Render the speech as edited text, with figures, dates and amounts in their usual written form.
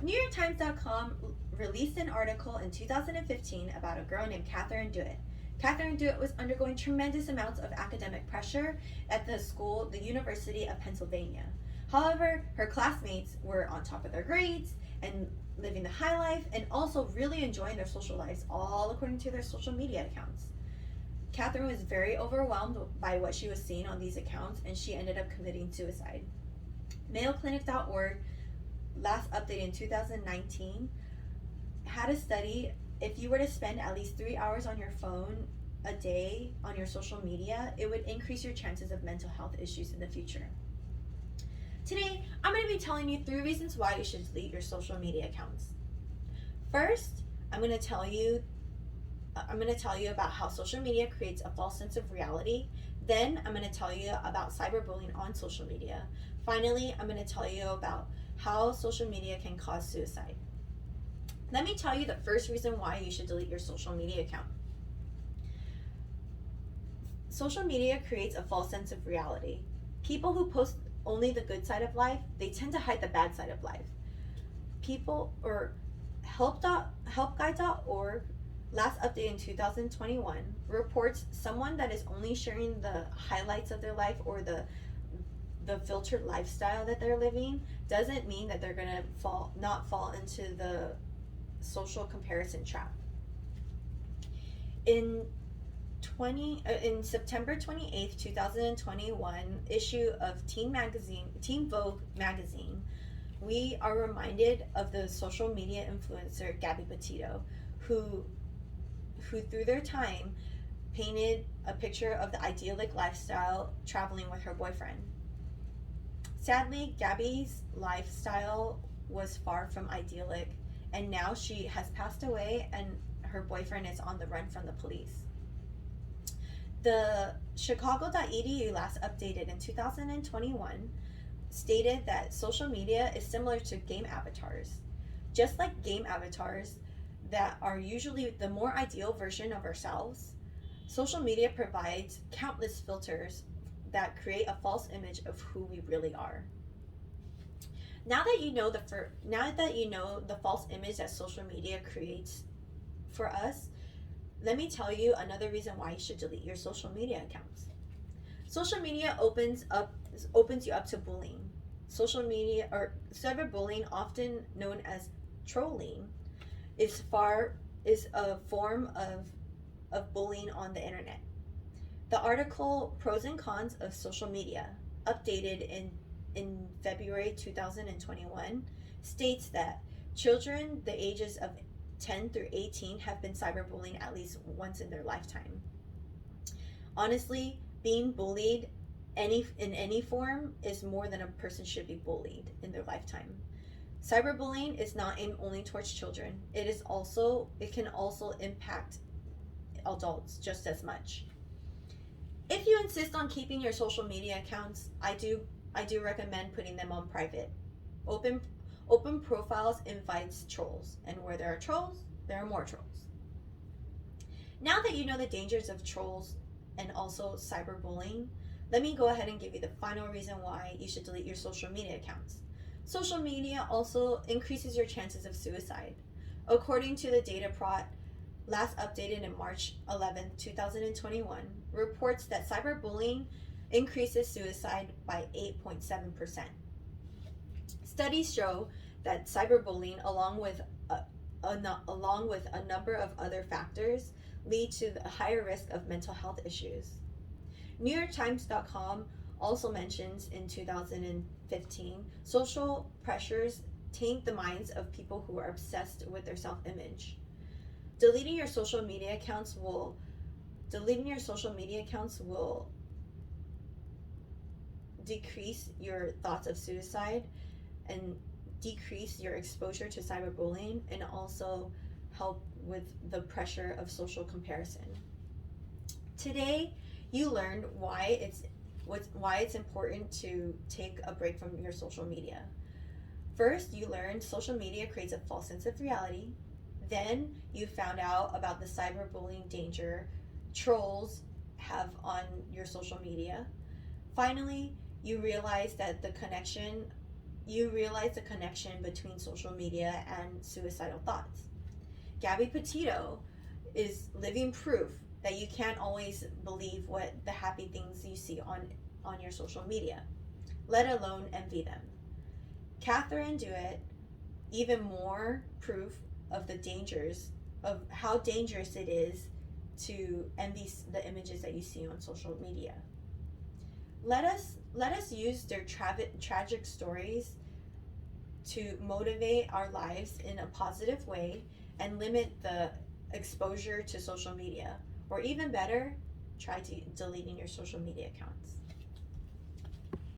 NewYorkTimes.com released an article in 2015 about a girl named Catherine Dewitt. Catherine Dewitt was undergoing tremendous amounts of academic pressure at the University of Pennsylvania. However, her classmates were on top of their grades and living the high life and also really enjoying their social lives, all according to their social media accounts. Catherine was very overwhelmed by what she was seeing on these accounts and she ended up committing suicide. MayoClinic.org, last updated in 2019, had a study. If you were to spend at least 3 hours on your phone a day on your social media, it would increase your chances of mental health issues in the future. Today, I'm going to be telling you 3 reasons why you should delete your social media accounts. First, I'm going to tell you about how social media creates a false sense of reality. Then, I'm going to tell you about cyberbullying on social media. Finally, I'm going to tell you about how social media can cause suicide. Let me tell you the first reason why you should delete your social media account. Social media creates a false sense of reality. People who post only the good side of life, they tend to hide the bad side of life. Helpguide.org, last updated in 2021, reports someone that is only sharing the highlights of their life or the filtered lifestyle that they're living doesn't mean that they're gonna not fall into the social comparison trap. In September 28th, 2021 issue of Teen Vogue magazine, we are reminded of the social media influencer Gabby Petito, who through their time painted a picture of the idyllic lifestyle traveling with her boyfriend. Sadly, Gabby's lifestyle was far from idyllic, and now she has passed away and her boyfriend is on the run from the police. The Chicago.edu, last updated in 2021, stated that social media is similar to game avatars. Just like game avatars that are usually the more ideal version of ourselves, social media provides countless filters that create a false image of who we really are. Now that you know the false image that social media creates for us, let me tell you another reason why you should delete your social media accounts. Social media opens you up to bullying. Social media, or cyberbullying, often known as trolling, is a form of bullying on the internet. The article Pros and Cons of Social Media, updated in February 2021, states that children the ages of 10 through 18 have been cyberbullying at least once in their lifetime. Honestly, being bullied in any form is more than a person should be bullied in their lifetime. Cyberbullying is not aimed only towards children. It can also impact adults just as much. If you insist on keeping your social media accounts, I do recommend putting them on private. Open profiles invites trolls, and where there are trolls, there are more trolls. Now that you know the dangers of trolls and also cyberbullying, let me go ahead and give you the final reason why you should delete your social media accounts. Social media also increases your chances of suicide. According to the Dataprot, last updated in March 11, 2021, reports that cyberbullying increases suicide by 8.7%. Studies show that cyberbullying, along with a number of other factors, lead to a higher risk of mental health issues. NewYorkTimes.com also mentions in 2015, social pressures taint the minds of people who are obsessed with their self-image. Deleting your social media accounts will decrease your thoughts of suicide and decrease your exposure to cyberbullying, and also help with the pressure of social comparison. Today, you learned why it's important to take a break from your social media. First, you learned social media creates a false sense of reality. Then you found out about the cyberbullying danger trolls have on your social media. Finally, you realized that the connection you realize the connection between social media and suicidal thoughts. Gabby Petito is living proof that you can't always believe what the happy things you see on your social media, let alone envy them. Catherine Dewitt, even more proof of the dangers of how dangerous it is to envy the images that you see on social media. Let us use their tragic stories to motivate our lives in a positive way and limit the exposure to social media. Or even better, try to deleting your social media accounts.